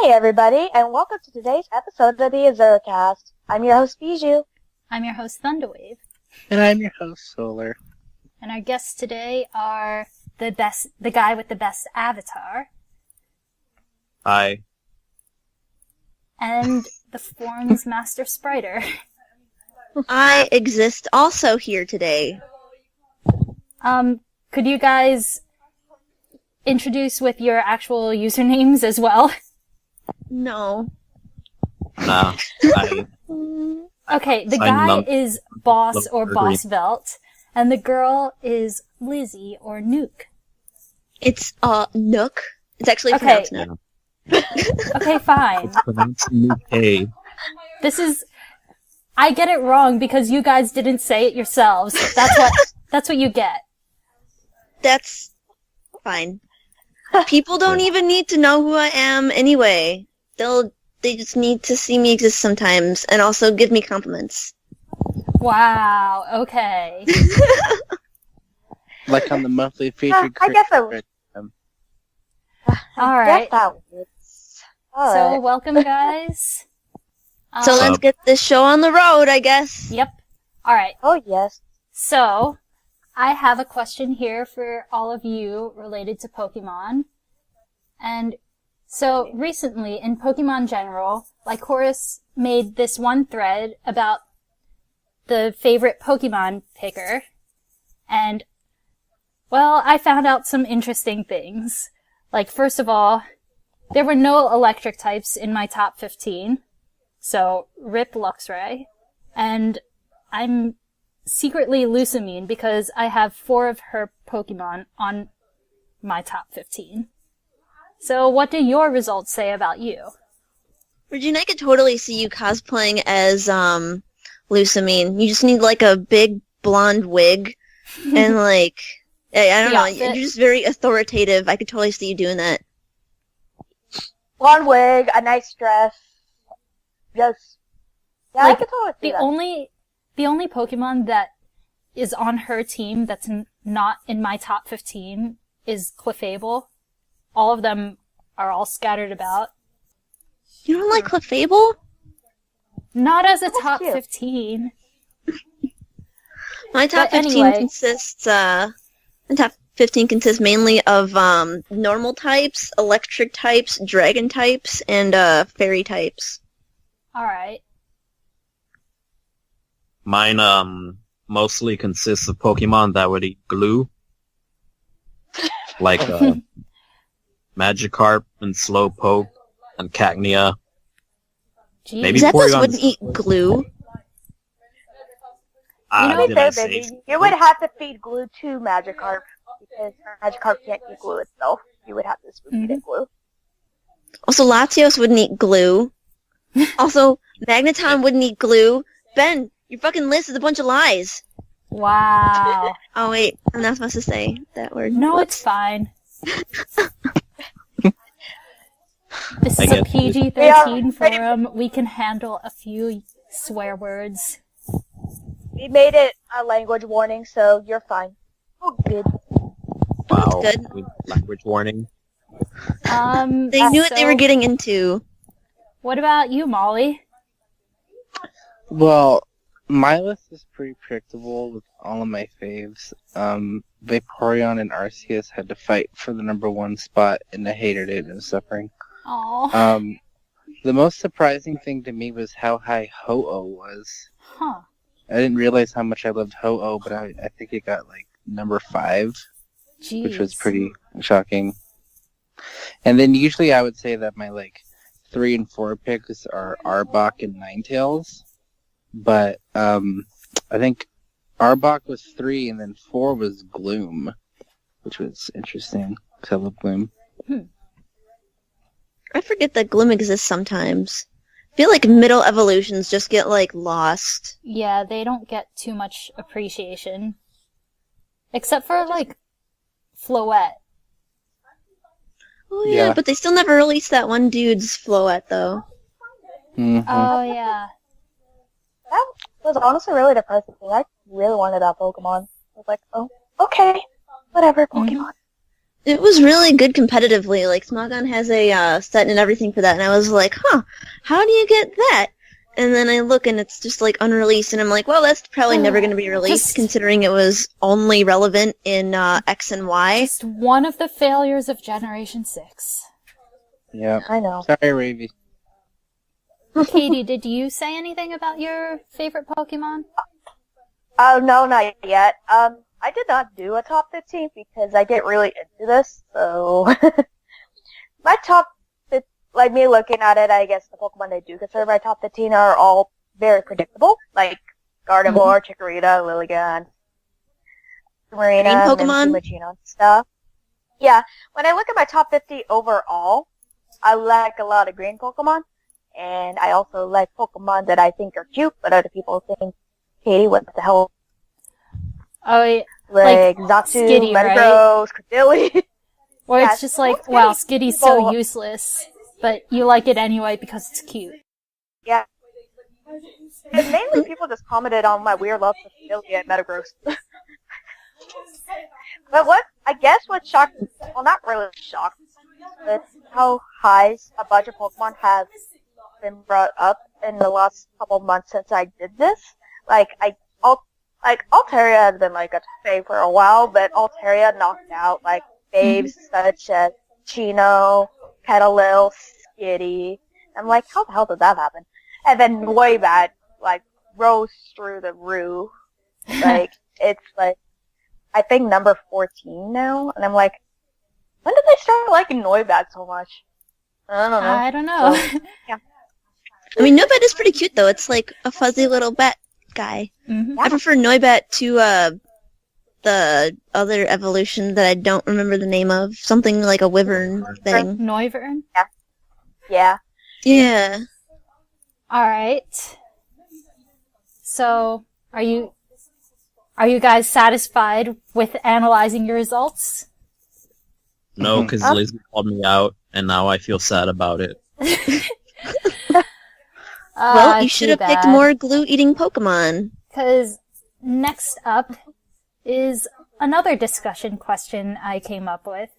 Hi everybody, and welcome to today's episode of the Azuricast. I'm your host Bijou. I'm your host Thundawave. And I'm your host Solar. And our guests today are the guy with the best avatar. Hi. And the Forms Master Spriter. I exist also here today. Could you guys introduce with your actual usernames as well? No. Nah. Okay, the guy is Boss or Bossvelt, and the girl is Lizzie or Nuuk. It's Nuuk. It's actually pronounced Nuuk. Okay, fine. It's pronounced Nuuk. I get it wrong because you guys didn't say it yourselves. That's what you get. That's fine. People don't even need to know who I am anyway. They just need to see me exist sometimes and also give me compliments. Wow, okay. Like on the monthly featured I guess All right. So, welcome, guys. So let's get this show on the road, I guess. Yep. All right. Oh, yes. So, I have a question here for all of you related to Pokemon. And so, recently, in Pokemon General, Lycoris made this one thread about the favorite Pokemon picker. And, well, I found out some interesting things. Like, first of all, there were no electric types in my top 15. So, rip Luxray. And I'm secretly Lusamine because I have 4 of her Pokemon on my top 15. So, what do your results say about you? Regina, I could totally see you cosplaying as Lusamine. You just need like a big blonde wig and like I don't know, you're just very authoritative. I could totally see you doing that. Blonde wig, a nice dress. Just I could totally see that. The only Pokemon that is on her team that's not in my top 15 is Clefable. All of them are all scattered about. You don't like Clefable? Not as a top 15. My top 15 consists mainly of normal types, electric types, dragon types, and fairy types. Alright. Mine mostly consists of Pokemon that would eat glue. Like Magikarp and Slowpoke and Cacnea. Jeez. Maybe Zapdos wouldn't eat glue. You would have to feed glue to Magikarp because Magikarp can't eat glue itself. You would have to feed it glue. Also, Latios wouldn't eat glue. Also, Magneton wouldn't eat glue. Ben, your fucking list is a bunch of lies. Wow. Oh wait, I'm not supposed to say that word. No, it's fine. This is a PG-13 forum. We can handle a few swear words. We made it a language warning, so you're fine. Oh, good. Wow. Good. Language warning. They knew what they were getting into. What about you, Molly? Well, my list is pretty predictable with all of my faves. Vaporeon and Arceus had to fight for the number 1 spot, and I hated it and was suffering. Aww. The most surprising thing to me was how high Ho-Oh was. Huh. I didn't realize how much I loved Ho-Oh, but I think it got like number 5, Jeez. which was pretty shocking. And then usually I would say that my 3 and 4 picks are Arbok and Ninetales, but I think Arbok was 3 and then 4 was Gloom, which was interesting because I love Gloom. I forget that Gloom exists sometimes. I feel like middle evolutions just get lost. Yeah, they don't get too much appreciation. Except for Floette. Oh yeah, but they still never released that one dude's Floette though. Mm-hmm. Oh yeah. That was honestly really depressing. I really wanted that Pokemon. I was like, oh, okay, whatever, Pokemon. It was really good competitively. Like, Smogon has a set and everything for that, and I was like, huh, how do you get that? And then I look, and it's just, like, unreleased, and I'm like, well, that's probably never going to be released, considering it was only relevant in X and Y. Just one of the failures of Generation 6. Yeah. I know. Sorry, Ravy. Katie, did you say anything about your favorite Pokemon? Oh, no, not yet. I did not do a top 15 because I get really into this, so... My top 15, like me looking at it, I guess the Pokemon I do consider my top 15 are all very predictable, like Gardevoir, Chikorita, Lilligant, Marina, Green Pokemon? Machino and stuff. Yeah, when I look at my top 50 overall, I like a lot of green Pokemon, and I also like Pokemon that I think are cute, but other people think, Katie, what the hell? Oh, yeah. Like Xatu, Skitty, Metagross, Credilli. Or Yeah, it's just like, Skitty. wow, Skitty's so useless, but you like it anyway because it's cute. Yeah. And mainly people just commented on my weird love for Credilli and Metagross. But what shocked, well, not really shocked, but how high a bunch of Pokemon have been brought up in the last couple months since I did this. Altaria has been like a fave for a while, but Altaria knocked out like faves such as Chino, Petalil, Skitty. I'm like, how the hell did that happen? And then Noibat like rose through the roof. Like it's like I think number 14 now, and I'm like, when did they start liking Noibat so much? I don't know. So, yeah. I mean, Noibat is pretty cute though. It's like a fuzzy little bat guy. Mm-hmm. I prefer Noibat to the other evolution that I don't remember the name of. Something like a wyvern thing. Noivern? Yeah. Yeah. Alright. So, are you guys satisfied with analyzing your results? No, because Lizzie called me out, and now I feel sad about it. Well, you should have picked more glue-eating Pokemon. Because next up is another discussion question I came up with.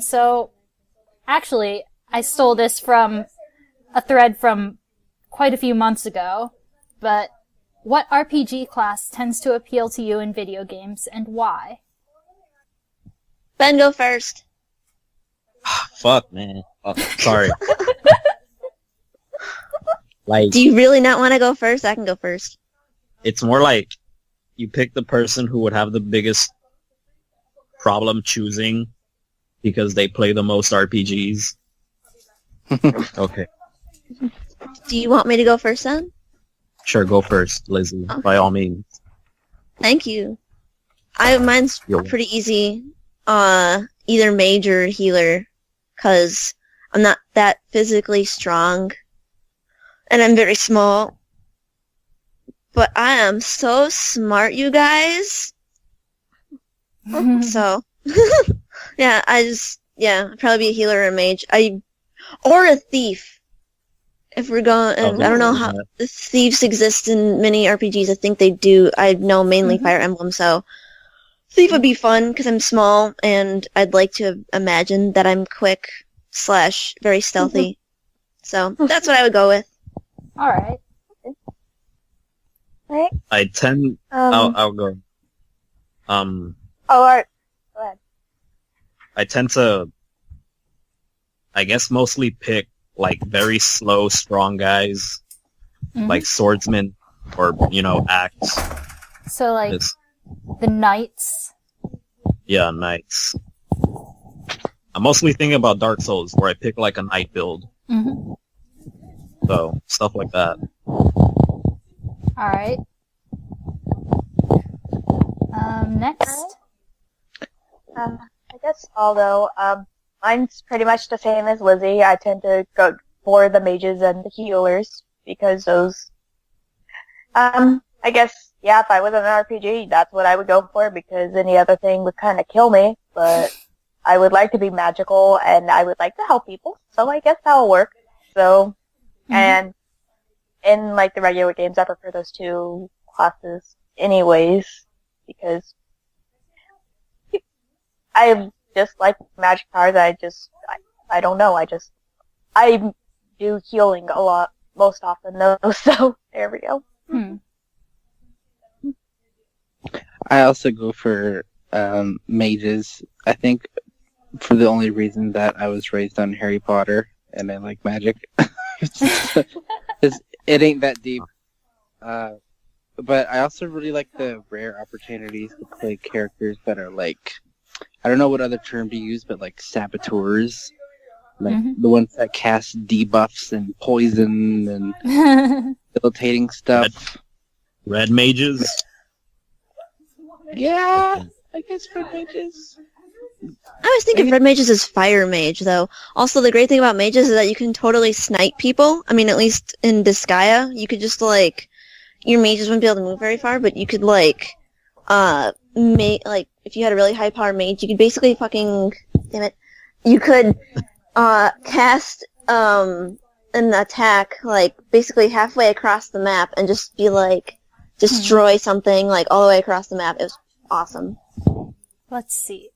So, actually, I stole this from a thread from quite a few months ago, but what RPG class tends to appeal to you in video games, and why? Ben, go first. Fuck, man. Oh, sorry. Like, do you really not want to go first? I can go first. It's more like you pick the person who would have the biggest problem choosing because they play the most RPGs. Okay. Do you want me to go first then? Sure, go first, Lizzie, by all means. Thank you. Mine's pretty easy. Either mage or healer, because I'm not that physically strong. And I'm very small. But I am so smart, you guys. So, yeah, I'd probably be a healer or a mage. Or a thief. If we're going, I don't know how the thieves exist in many RPGs. I think they do. I know mainly Fire Emblem, so thief would be fun because I'm small and I'd like to imagine that I'm quick / very stealthy. So that's what I would go with. All right. Right. I'll go. Oh, alright. Go ahead. I tend to, I guess, mostly pick like very slow, strong guys, like swordsmen or axe. So like the knights. Yeah, knights. I'm mostly thinking about Dark Souls, where I pick like a knight build. Mm-hmm. So stuff like that. All right. Next. I guess although mine's pretty much the same as Lizzie. I tend to go for the mages and the healers because those. I guess if I was an RPG, that's what I would go for because any other thing would kind of kill me. But I would like to be magical and I would like to help people, so I guess that'll work. So. And in like the regular games, I prefer those two classes anyways, because just like magic powers. I don't know. I do healing a lot, most often though, so there we go. I also go for mages. I think for the only reason that I was raised on Harry Potter and I like magic. It ain't that deep. But I also really like the rare opportunities to play characters that are like, I don't know what other term to use, but like saboteurs. Like the ones that cast debuffs and poison and debilitating stuff. Red mages? Yeah, I guess red mages. I always think of red mages as fire mage, though. Also, the great thing about mages is that you can totally snipe people. I mean, at least in Disgaea, you could just, like, your mages wouldn't be able to move very far, but you could, like, if you had a really high power mage, you could basically you could, cast, an attack, like, basically halfway across the map and just be, like, destroy something, like, all the way across the map. It was awesome. Let's see.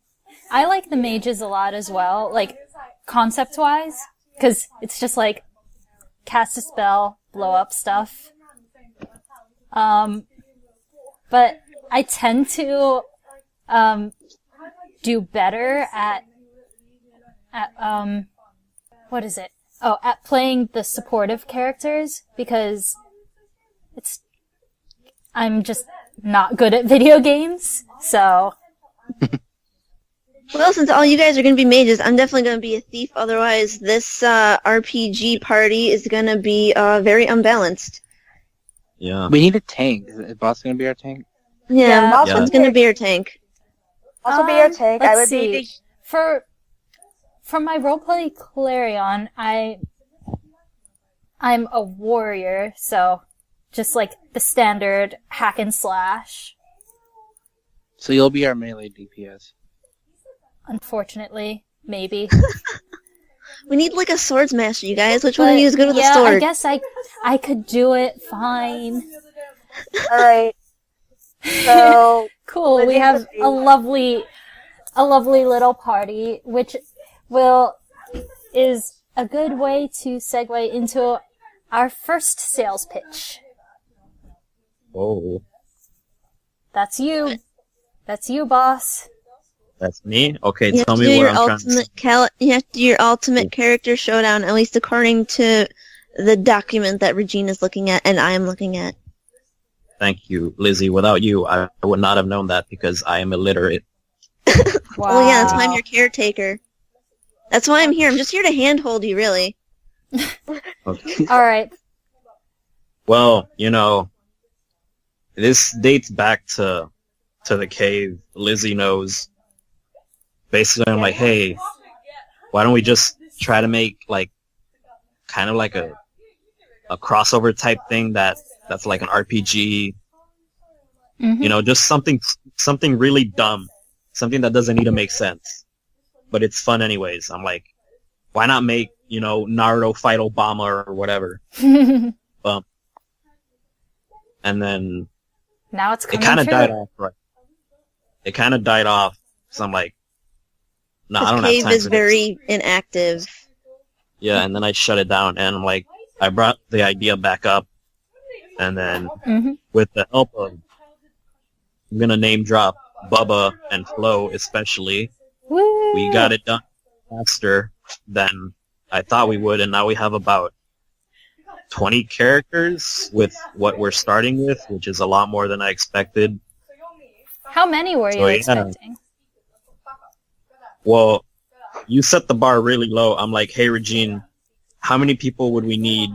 I like the mages a lot as well, like, concept-wise, because it's just like, cast a spell, blow up stuff. But I tend to, do better at what is it? Oh, at playing the supportive characters, because I'm just not good at video games, so... Well, since all you guys are going to be mages, I'm definitely going to be a thief. Otherwise, this RPG party is going to be very unbalanced. Yeah. We need a tank. Is Boss going to be our tank? Yeah, also Boston's going to be our tank. Also be your tank. I would be for my roleplay Clarion, I'm a warrior, so just like the standard hack and slash. So you'll be our melee DPS. Unfortunately, maybe. We need like a swords master, you guys. Which one of you is good with a sword? I guess I could do it fine. Alright. So Cool. We have a lovely little party, which is a good way to segue into our first sales pitch. Oh. That's you. That's you, boss. That's me? Okay, tell me what I'm trying to say. You have to do your ultimate character showdown, at least according to the document that Regina's looking at and I am looking at. Thank you, Lizzie. Without you, I would not have known that because I am illiterate. Wow. Oh yeah, that's why I'm your caretaker. That's why I'm here. I'm just here to handhold you, really. Okay. Alright. Well, this dates back to the cave. Lizzie knows. Basically, I'm like, hey, why don't we just try to make, like, kind of like a crossover type thing that's like an RPG, just something really dumb, something that doesn't need to make sense, but it's fun anyways. I'm like, why not make, Naruto fight Obama or whatever? And then Now it's coming it kind of true. died off, right? It kind of died off, so I'm like, no, I don't This have cave time is for very inactive. Yeah, and then I shut it down, and I'm like, I brought the idea back up, and then with the help of, I'm gonna name drop Bubba and Flo especially, Woo! we got it done faster than I thought we would, and now we have about 20 characters with what we're starting with, which is a lot more than I expected. How many were you expecting? Well, you set the bar really low. I'm like, hey, Regine, how many people would we need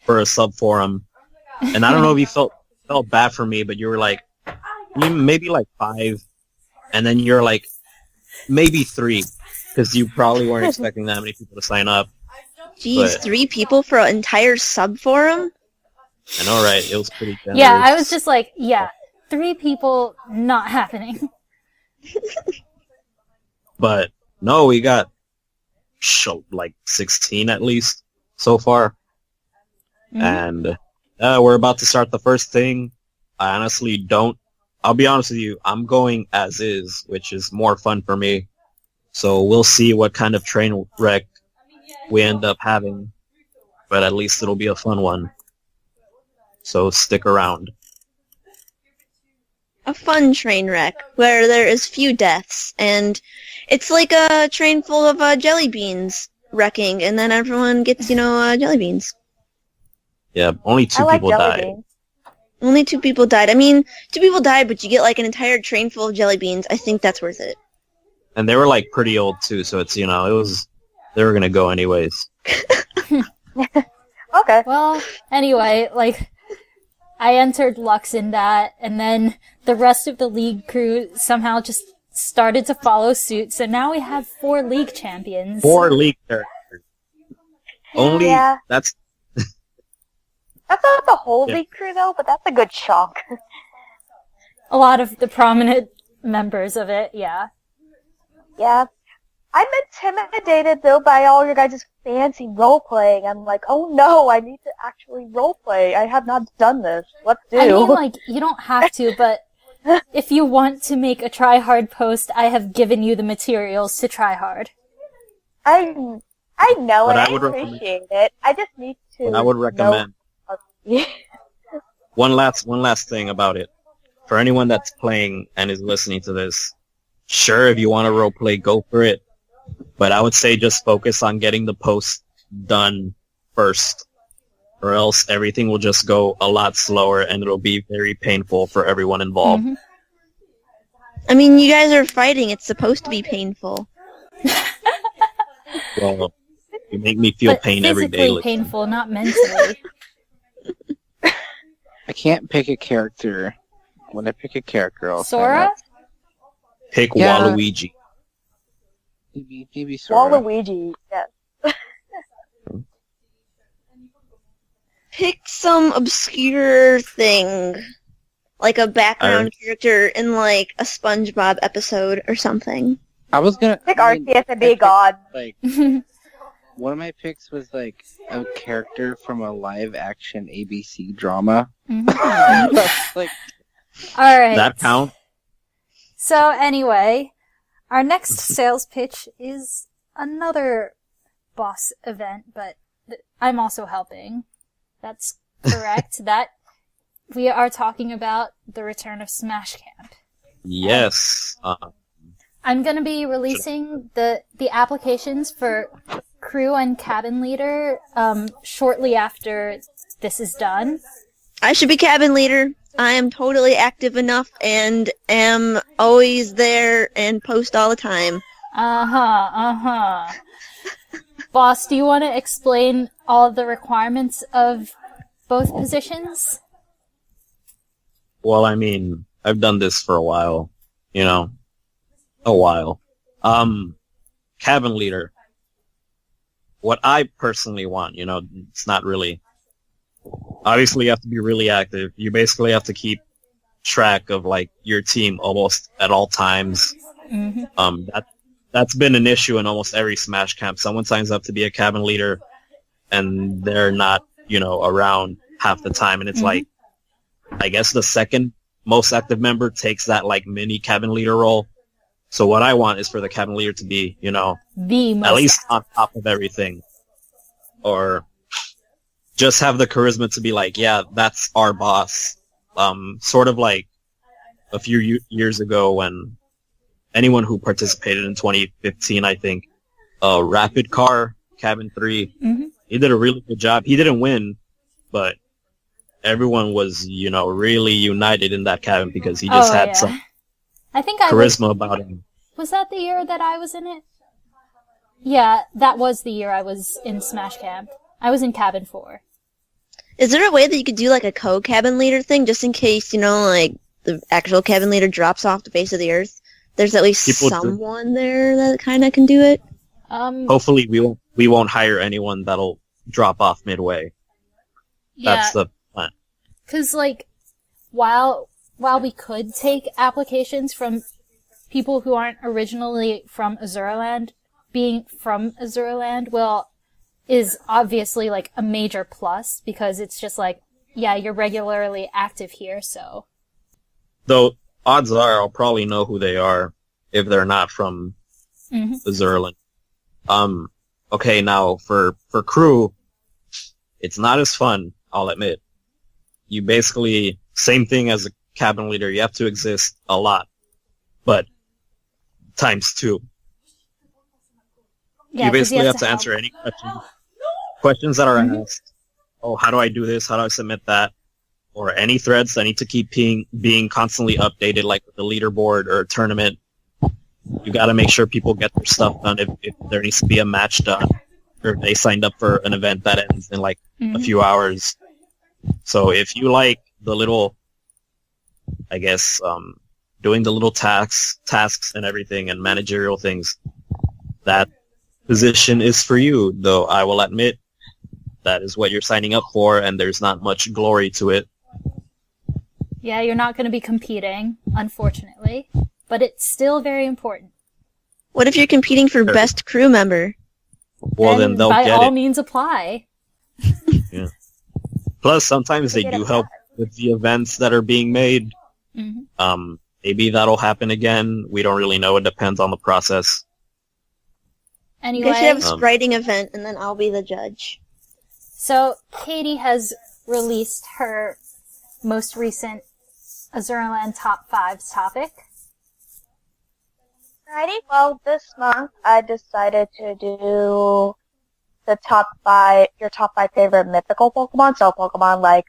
for a sub-forum? And I don't know if you felt bad for me, but you were like, maybe like 5. And then you're like, maybe 3, because you probably weren't expecting that many people to sign up. Jeez, But 3 people for an entire sub-forum? I know, right? It was pretty generous. Yeah, I was just like, 3 people, not happening. But no, we got like 16 at least so far. And we're about to start the first thing. I honestly I'll be honest with you, I'm going as is, which is more fun for me. So we'll see what kind of train wreck we end up having, but at least it'll be a fun one. So stick around. A fun train wreck where there is few deaths, and it's like a train full of jelly beans wrecking, and then everyone gets, jelly beans. Yeah, only two I like people jelly died. beans. Only 2 people died. I mean, 2 people died, but you get like an entire train full of jelly beans. I think that's worth it. And they were like pretty old too, so it's, they were gonna go anyways. Okay. Well, anyway, like, I entered Lux in that, and then the rest of the league crew somehow just started to follow suit, so now we have 4 league champions. 4 league characters. Only, Yeah. that's, That's not the whole Yeah. league crew though, but that's a good chunk. A lot of the prominent members of it, yeah. Yeah. I'm intimidated though by all your guys' fancy role playing. I'm like, oh no, I need to actually role play. I have not done this. What do? I mean, like, you don't have to, but if you want to make a try-hard post, I have given you the materials to try hard. I know What and I I would recommend- appreciate it. I just need to. what I would recommend. Know. One last thing about it. For anyone that's playing and is listening to this, sure, if you want to roleplay, go for it. But I would say just focus on getting the post done first, or else everything will just go a lot slower and it'll be very painful for everyone involved. Mhm. I mean, you guys are fighting. It's supposed to be painful. Well, you make me feel But pain every day. physically Listen. painful, not mentally. I can't pick a character. When I pick a character, I'll sign Sora? up. Pick Yeah. Waluigi. Maybe Sora. Waluigi, yes. Pick some obscure thing. Like a background character in like a SpongeBob episode or something. I was gonna Pick I mean, Arceus and I be picked, God. Like one of my picks was like a character from a live-action ABC drama. Mhm. Like Alright. That count? So anyway, our next sales pitch is another boss event, but I'm also helping. That's correct. That we are talking about the return of Smash Camp. Yes. I'm going to be releasing the applications for crew and cabin leader shortly after this is done. I should be cabin leader. I am totally active enough and am always there and post all the time. Boss, do you want to explain all the requirements of both positions? Well, I mean, I've done this for a while. A while. Cabin leader. What I personally want, it's not really... Obviously, you have to be really active. You basically have to keep track of, like, your team almost at all times. Mm-hmm. That's been an issue in almost every Smash Camp. Someone signs up to be a cabin leader, and they're not, around half the time. And it's like, I guess the second most active member takes that, like, mini cabin leader role. So what I want is for the cabin leader to be, The most at least on top of everything. Or just have the charisma to be like, yeah, that's our boss. Sort of like a few years ago when anyone who participated in 2015, I think, Rapid Car, Cabin 3, he did a really good job. He didn't win, but everyone was, really united in that cabin because he just had some I think I charisma about him. Was that the year that I was in it? Yeah, that was the year I was in Smash Camp. I was in Cabin 4. Is there a way that you could do like a co-cabin leader thing just in case, like the actual cabin leader drops off the face of the earth? There's at least someone there that kind of can do it. Hopefully we won't hire anyone that'll drop off midway. Yeah, That's the plan. because like while we could take applications from people who aren't originally from Azurilland, being from Azurilland is obviously like a major plus because it's just like, yeah, you're regularly active here, so. Though odds are I'll probably know who they are if they're not from Azurilland. Okay, now for crew, it's not as fun, I'll admit. You basically, same thing as a cabin leader, you have to exist a lot, but times 2. Yeah, you basically have to help. answer any questions that are asked. Oh, how do I do this? How do I submit that? Or any threads that need to keep being constantly updated, like with the leaderboard or a tournament. You got to make sure people get their stuff done if there needs to be a match done, or if they signed up for an event that ends in like a few hours. So if you like the little, I guess, doing the little tasks and everything and managerial things, that position is for you, though I will admit that is what you're signing up for, and there's not much glory to it. Yeah, you're not going to be competing, unfortunately, but it's still very important. What if you're competing for best crew member? Well, then they'll by get all it. means apply. Yeah. Plus, sometimes they do help with the events that are being made. Maybe that'll happen again. We don't really know. It depends on the process. Anyway, You guys should have a spriting event, and then I'll be the judge. So Katie has released her most recent Azurilland Top Fives topic. Alrighty, well, this month I decided to do the your top 5 favorite mythical Pokemon. So Pokemon like,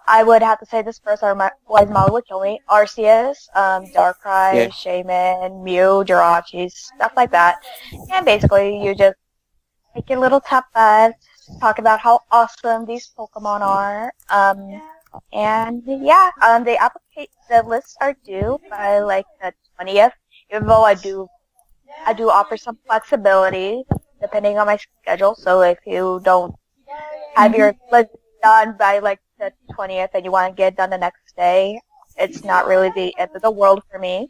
I would have to say this first, otherwise Molly would kill me. Arceus, Darkrai, Shaman, Mew, Jirachi, stuff like that. And basically, you just make your little top 5, talk about how awesome these Pokemon are. And yeah, the lists are due by like the 20th. Even though I do offer some flexibility depending on my schedule. So if you don't have your list done by like the 20th and you want to get it done the next day, it's not really the end of the world for me.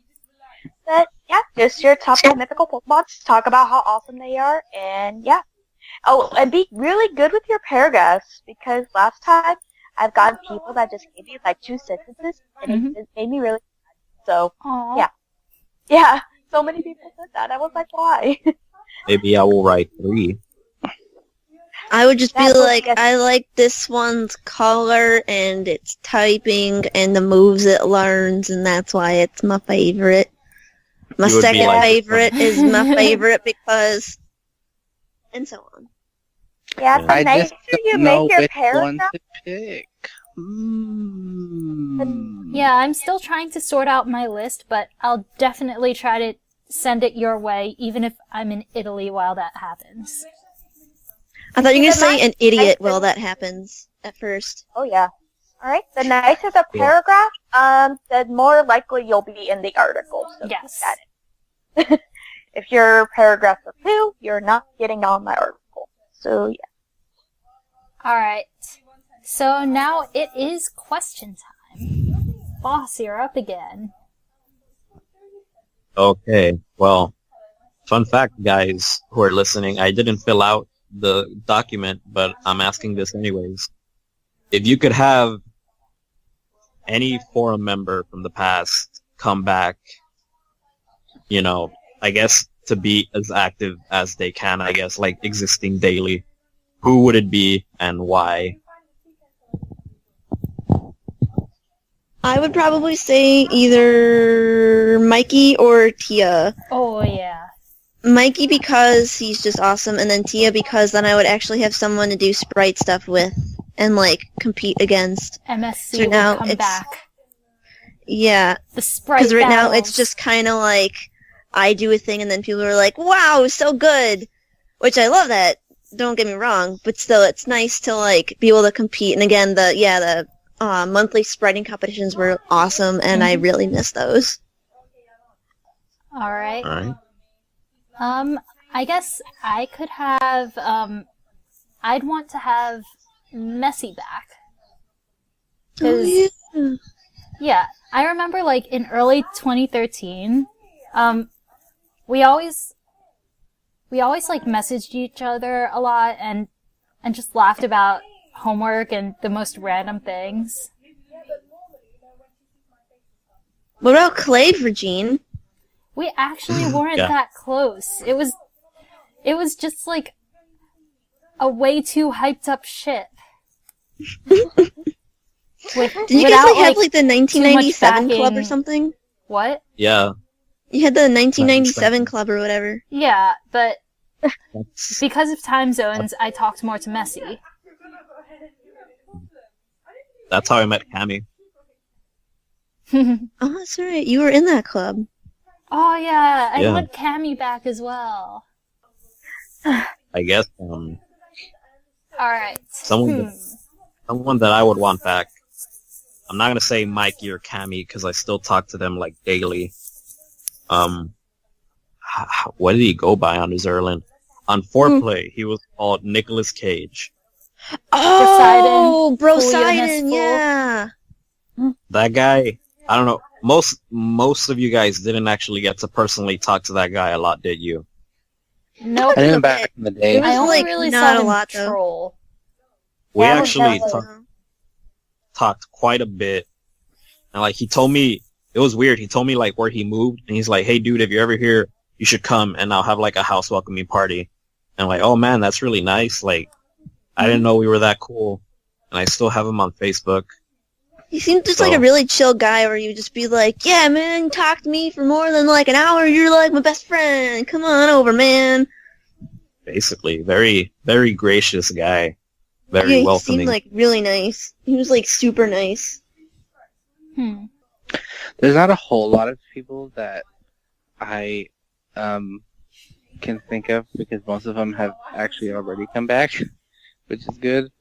But yeah, just your top 5 mythical Pokemon. Talk about how awesome they are, and yeah. Oh, and be really good with your paragraphs, because last time I've gotten people that just gave me like 2 sentences, and it made me really sad. So Aww. yeah, so many people said that. I was like, why? Maybe I will write 3. I would just be like, I like this one's color and its typing and the moves it learns, and that's why it's my favorite. My second favorite is my favorite because, and so on. Yeah, so I make just sure you don't know make your which one paragraph. to pick. Yeah, I'm still trying to sort out my list, but I'll definitely try to send it your way, even if I'm in Italy while that happens. I thought you were going to say an idiot while that happens at first. Oh yeah. Alright, the nicer the paragraph, the more likely you'll be in the article. So Yes. got it. If your paragraphs are 2, you're not getting on my article. So yeah. Alright, so now it is question time. Boss, you're up again. Okay, well, fun fact, guys who are listening, I didn't fill out the document, but I'm asking this anyways. If you could have any forum member from the past come back, you know, I guess to be as active as they can, I guess, like existing daily, who would it be and why? I would probably say either Mikey or Tia. Oh, yeah. Mikey because he's just awesome, and then Tia because then I would actually have someone to do sprite stuff with and, like, compete against. MSC So now will come it's- back. Yeah, The sprite because right now battles. it's just kind of like I do a thing and then people are like, wow, so good, which I love that, don't get me wrong, but still it's nice to, like, be able to compete. And again, the monthly spriting competitions were awesome, and I really miss those. Alright. Alright. I guess I could have, I'd want to have Messy back. 'Cause, yeah, I remember, like, in early 2013, we always, like, messaged each other a lot and just laughed about homework and the most random things. What about Clave, Regine? We actually weren't that close. It was just like a way too hyped up shit. Did you guys have like the 1997 club or something? What? Yeah. You had the 1997 club or whatever. Yeah, but because of time zones, I talked more to Messi. That's how I met Cammy. Oh, that's right. You were in that club. Oh yeah, I want Cammy back as well. I guess. All right. Someone that I would want back. I'm not gonna say Mikey or Cammy because I still talk to them like daily. What did he go by on Azurilland? On Foreplay, he was called Nicolas Cage. Oh, Brosidon, yeah. That guy, I don't know. Most of you guys didn't actually get to personally talk to that guy a lot, did you? Nope. I didn't back in the day. It was I only like really not saw a him lot though. troll. We Yeah, actually exactly. talked quite a bit. And like he told me, it was weird. He told me like where he moved, and he's like, "Hey, dude, if you're ever here, you should come, and I'll have like a house welcoming party." And I'm like, "Oh man, that's really nice." Like, I didn't know we were that cool, and I still have him on Facebook. He seemed just like a really chill guy where you would just be like, yeah, man, talk to me for more than like an hour. You're like my best friend. Come on over, man. Basically, very, very gracious guy. Very He welcoming. seemed like really nice. He was like super nice. There's not a whole lot of people that I can think of because most of them have actually already come back, which is good.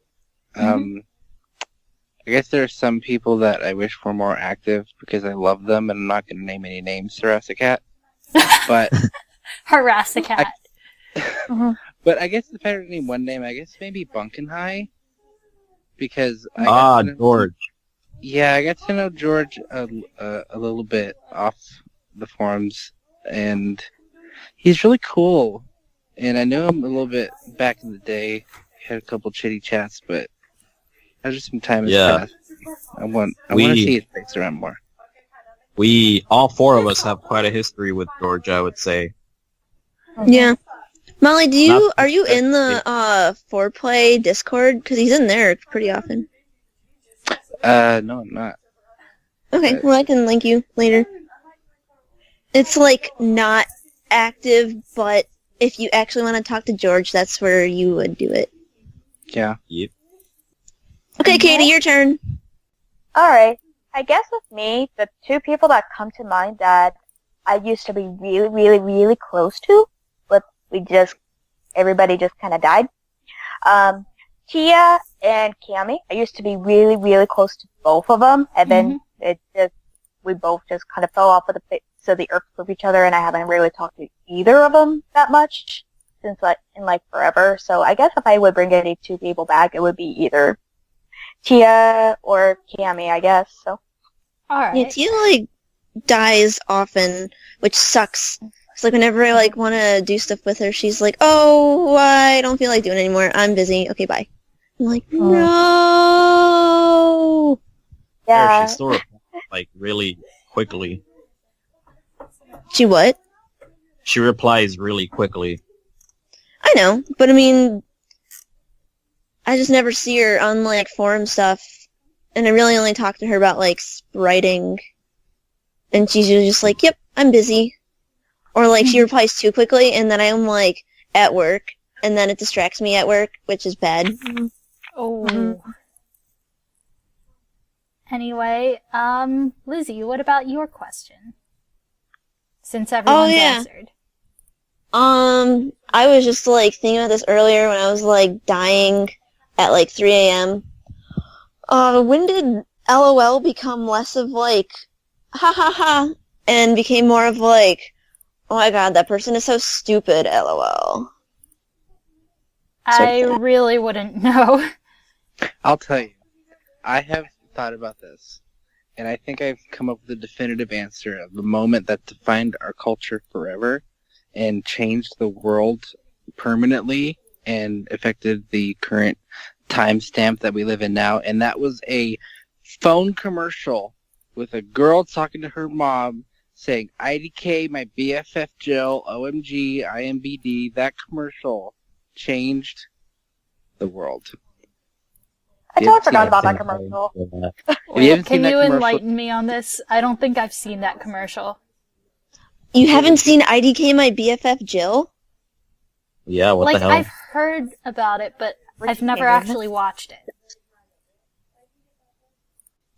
I guess there are some people that I wish were more active because I love them, and I'm not going to name any names, Sarcastic. But Harass the cat. but I guess if I had to name one name, I guess maybe Bunkenhigh, because I George. Yeah, I got to know George a little bit off the forums, and he's really cool. And I knew him a little bit back in the day. Had a couple chitty chats, but after some time has passed, I want to see his face around more. We, all four of us, have quite a history with George, I would say. Yeah. Molly, are you in the Foreplay Discord? Because he's in there pretty often. No, I'm not. Okay, well I can link you later. It's like not active, but if you actually want to talk to George, that's where you would do it. Yeah. Yep. Okay, Katie, your turn. Alright. I guess with me, the two people that come to mind that I used to be really, really, really close to, but everybody just kind of died. Tia and Cammy. I used to be really, really close to both of them, and then we both just kind of fell off of the face of the earth with each other, and I haven't really talked to either of them that much since in forever. So I guess if I would bring any two people back, it would be either Tia or Cammy, I guess. So. All right. Yeah, Tia dies often, which sucks. It's like whenever I want to do stuff with her, she's like, "Oh, I don't feel like doing it anymore. I'm busy. Okay, bye." I'm like, no. Yeah. She still replies, really quickly. She what? She replies really quickly. I know, but I mean, I just never see her on forum stuff, and I really only talk to her about writing, and she's usually just like, "Yep, I'm busy," or she replies too quickly, and then I'm at work, and then it distracts me at work, which is bad. Oh. Anyway, Lizzie, what about your question? Since everyone's answered. I was just thinking about this earlier when I was dying at 3 a.m. When did LOL become less of ha ha ha and became more of oh my god, that person is so stupid, LOL. I really wouldn't know. I'll tell you. I have thought about this, and I think I've come up with a definitive answer of the moment that defined our culture forever and changed the world permanently and affected the current timestamp that we live in now, and that was a phone commercial with a girl talking to her mom saying, IDK, my BFF Jill, OMG, IMBD, that commercial changed the world. I totally forgot about that commercial. Can you enlighten me on this? I don't think I've seen that commercial. You haven't seen IDK My BFF Jill? Yeah, what the hell? I've heard about it, but I've never actually watched it.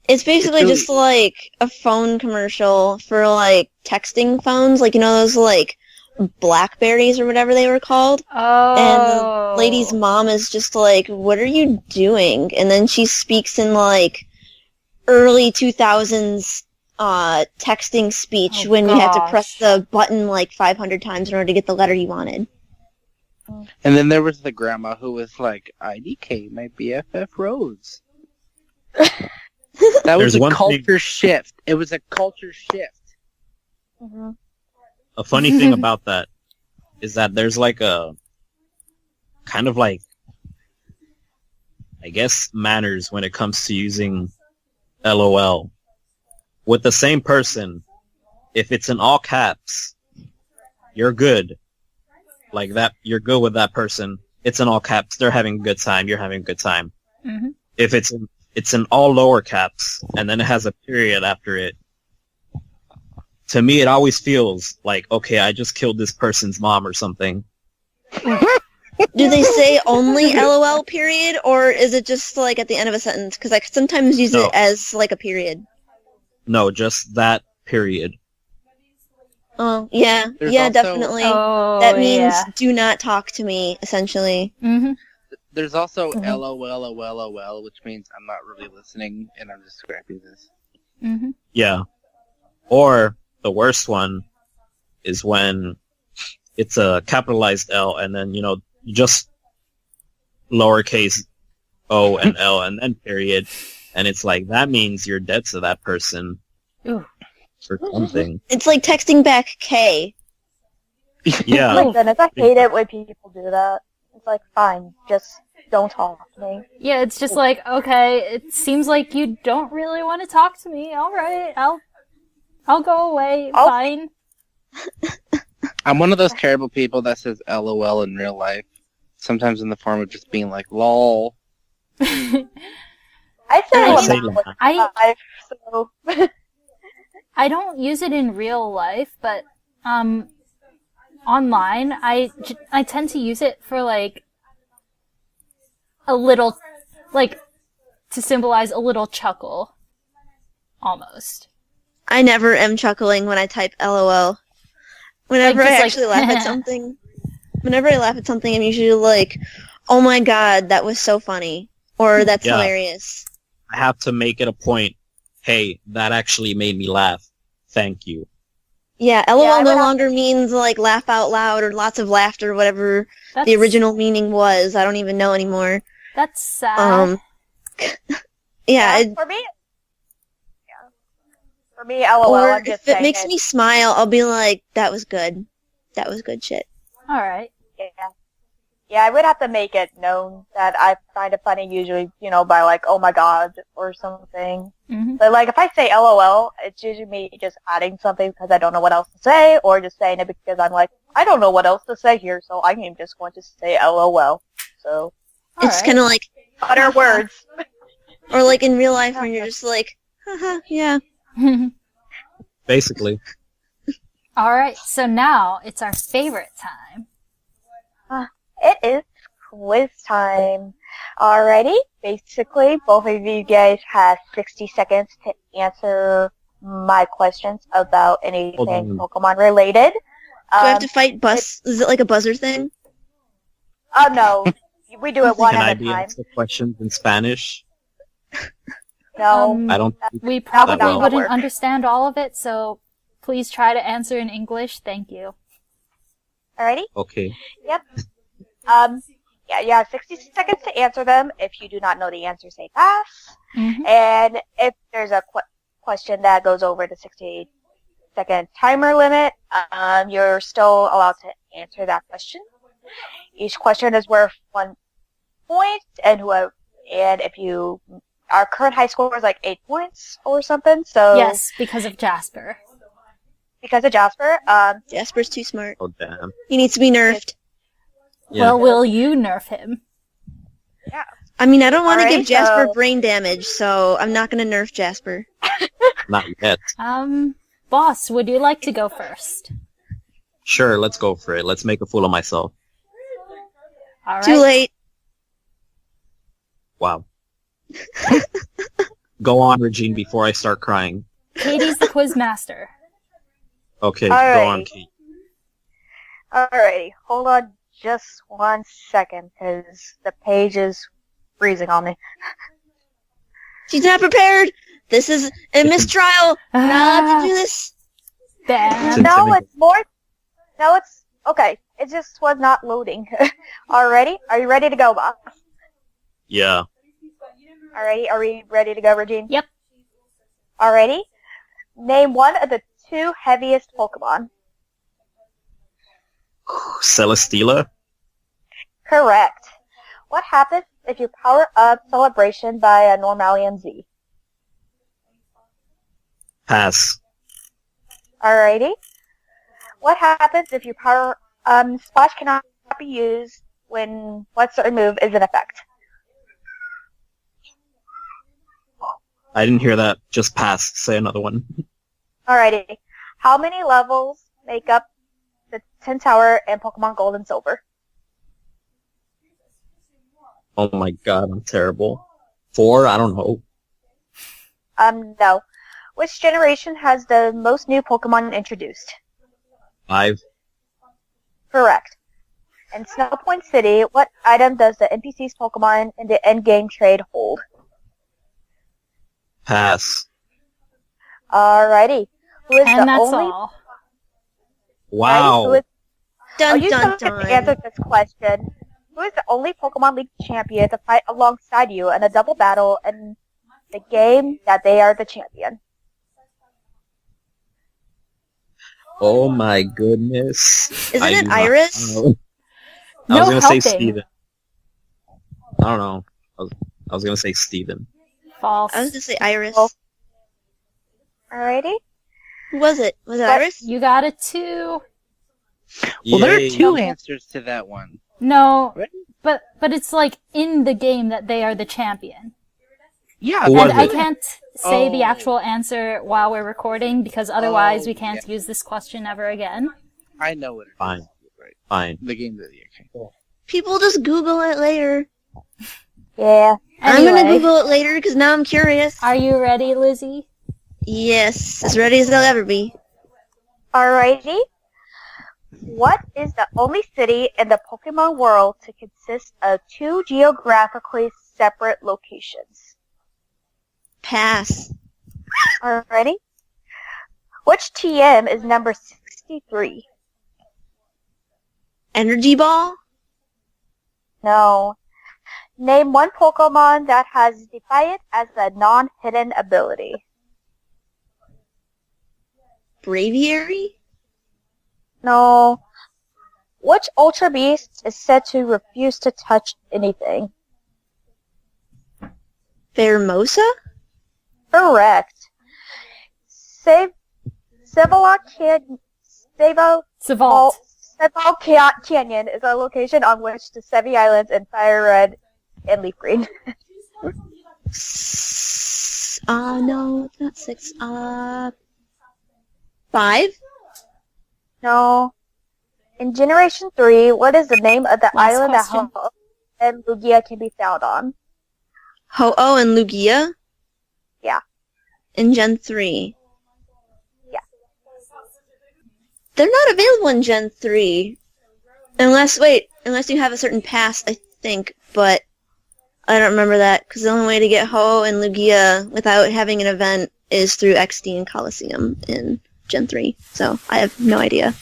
It's basically just like a phone commercial for like texting phones, like, you know, those like Blackberries or whatever they were called. Oh. And the lady's mom is just like, what are you doing? And then she speaks in like early 2000s texting speech when you have to press the button like 500 times in order to get the letter you wanted. And then there was the grandma who was like, IDK, my BFF Rose. That was a culture shift. It was a culture shift. Mm-hmm. A funny thing about that is that there's like a kind of like, I guess, manners when it comes to using LOL. With the same person, if it's in all caps, you're good. Like that, you're good with that person. It's in all caps. They're having a good time. You're having a good time. Mm-hmm. If it's in all lower caps, and then it has a period after it. To me, it always feels like, okay, I just killed this person's mom or something. Do they say only LOL period, or is it just like at the end of a sentence? Because I sometimes use it as like a period. No, just that period. Oh, yeah. Yeah, definitely. That means do not talk to me, essentially. Mm-hmm. There's also LOL, which means I'm not really listening and I'm just scrapping this. Mm-hmm. Yeah. Or the worst one is when it's a capitalized L and then, you know, just lowercase O and L and then period. And it's like, that means you're dead to that person. Ooh. For something. It's like texting back K. Yeah. Oh my goodness, I hate it when people do that. It's like, fine, just don't talk to me. Yeah, it's just like, okay, it seems like you don't really want to talk to me. Alright, I'll go away, fine. I'm one of those terrible people that says LOL in real life. Sometimes in the form of just being like, LOL. I say I so... I don't use it in real life, but online, I tend to use it for, like, a little, like, to symbolize a little chuckle. Almost. I never am chuckling when I type LOL. Whenever I actually laugh at something, I'm usually like, oh my god, that was so funny. Or that's hilarious. I have to make it a point. Hey, that actually made me laugh. Thank you. Yeah, LOL no longer means, like, laugh out loud or lots of laughter, whatever the original meaning was. I don't even know anymore. That's sad. For me, LOL, or I'm just if it makes me smile, I'll be like, that was good. That was good shit. Alright. Yeah, I would have to make it known that I find it funny usually, you know, by like, oh my god, or something. Mm-hmm. But like, if I say LOL, it's usually me just adding something because I don't know what else to say, or just saying it because I'm like, I don't know what else to say here, so I am just going to say LOL. So. It's kind of like... Utter words. Or like in real life when you're just like, haha, yeah. Basically. Alright, so now it's our favorite time. It is quiz time. Alrighty, basically, both of you guys have 60 seconds to answer my questions about anything Pokemon related. Do I have to fight Is it like a buzzer thing? Oh, no. We do it one at a time. Can I answer questions in Spanish? No. I don't. We probably wouldn't understand all of it, so please try to answer in English. Thank you. Alrighty? Okay. Yep. You have 60 seconds to answer them. If you do not know the answer, say pass. Mm-hmm. And if there's a question that goes over the 60-second timer limit, you're still allowed to answer that question. Each question is worth 1 point, and if you, our current high score is like 8 points or something. So yes, because of Jasper. because of Jasper. Jasper's too smart. Oh damn. He needs to be nerfed. Yeah. Well, will you nerf him? Yeah. I mean, I don't want to Alright, give Jasper so- brain damage, so I'm not going to nerf Jasper. Not yet. Boss, would you like to go first? Sure, let's go for it. Let's make a fool of myself. All right. Too late. Wow. Go on, Regine, before I start crying. Katie's the quiz master. Okay, Alrighty. go on, Kate. Alrighty, hold on just 1 second, because the page is freezing on me. She's not prepared. This is a mistrial. We're not allowed to do this. Bam. It's No, intimidating. it's more. No, it's okay. It just was not loading. Alrighty, are you ready to go, boss? Yeah. Alrighty, are we ready to go, Regine? Yep. Alrighty. Name one of the 2 heaviest Pokemon. Celesteela? Correct. What happens if you power up Celebration by a Normalian Z? Pass. Alrighty. What happens if you power Splash cannot be used when what certain move is in effect? I didn't hear that. Just pass. Say another one. Alrighty. How many levels make up the 10 Tower in Pokemon Gold and Silver? Oh my god, I'm terrible. 4? I don't know. No. Which generation has the most new Pokemon introduced? 5? Correct. In Snowpoint City, what item does the NPC's Pokemon in the endgame trade hold? Pass. Alrighty. Who is And the that's only all. Wow. Who is, Dun you dun don't get to dun. answer this question. Who is the only Pokemon League champion to fight alongside you in a double battle in the game that they are the champion? Oh my goodness. Isn't I it do not- Iris? I don't know. I No was gonna say helping. Steven. I don't know. I was gonna say Steven. False. I was going to say Iris. Oh. Alrighty. Who was it? Was it What? Iris? You got it too. Well, there are Yay. 2 answers to that one. No, Right? but it's like in the game that they are the champion. Yeah, Who And was I it? can't say the Oh. actual answer while we're recording because otherwise Oh, we can't use this question ever again. I know what it is. Fine. Right. Fine. The game that okay. People just Google it later. Yeah. I'm going to Anyway, Google it later because now I'm curious. are you ready, Lizzie? Yes, as ready as they'll ever be. Alrighty. What is the only city in the Pokemon world to consist of 2 geographically separate locations? Pass. Alrighty. Which TM is number 63? Energy Ball? No. Name one Pokemon that has Defiant as a non-hidden ability. Braviary? No. Which Ultra Beast is said to refuse to touch anything? Pheromosa? Correct. Civil Savalt. Canyon is a location on which the Sevi Islands in Fire Red and Leaf Green. No, it's not 6. 5? No. In Generation 3, what is the name of the Last island question. that Ho and Lugia can be found on? Ho-Oh and Lugia? Yeah. In Gen 3. Yeah. They're not available in Gen 3. Unless you have a certain pass, I think, but I don't remember that, because the only way to get Ho-Oh and Lugia without having an event is through XD and Coliseum in Gen 3, so I have no idea,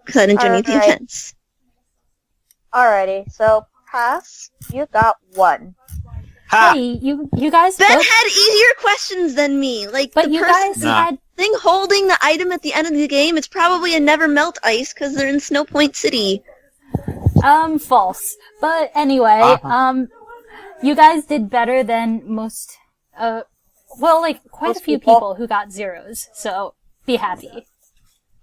because I didn't do any of the Alright. events. Alrighty, so pass. You got 1. Ha! Hey, you guys Ben both, had easier questions than me. Like, but the you person guys Nah. had thing holding the item at the end of the game, it's probably a never melt ice, because they're in Snowpoint City. false. But anyway, Uh-huh. you guys did better than most quite Most a few people. people who got zeros. So be happy.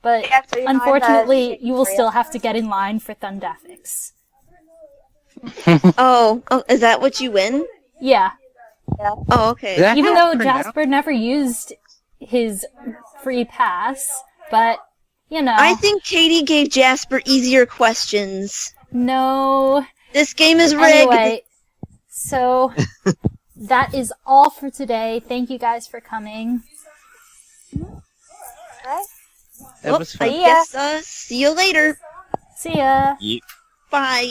But Yeah, so you're on the unfortunately, you will area. still have to get in line for Thundafix. Oh, is that what you win? Yeah. Oh, okay. That Even has though turned out- Jasper never used his free pass, but, you know. I think Katie gave Jasper easier questions. No. This game is rigged. Anyway, so that is all for today. Thank you guys for coming. Right? That was fun. I guess, see you later. See ya. Ye- Bye.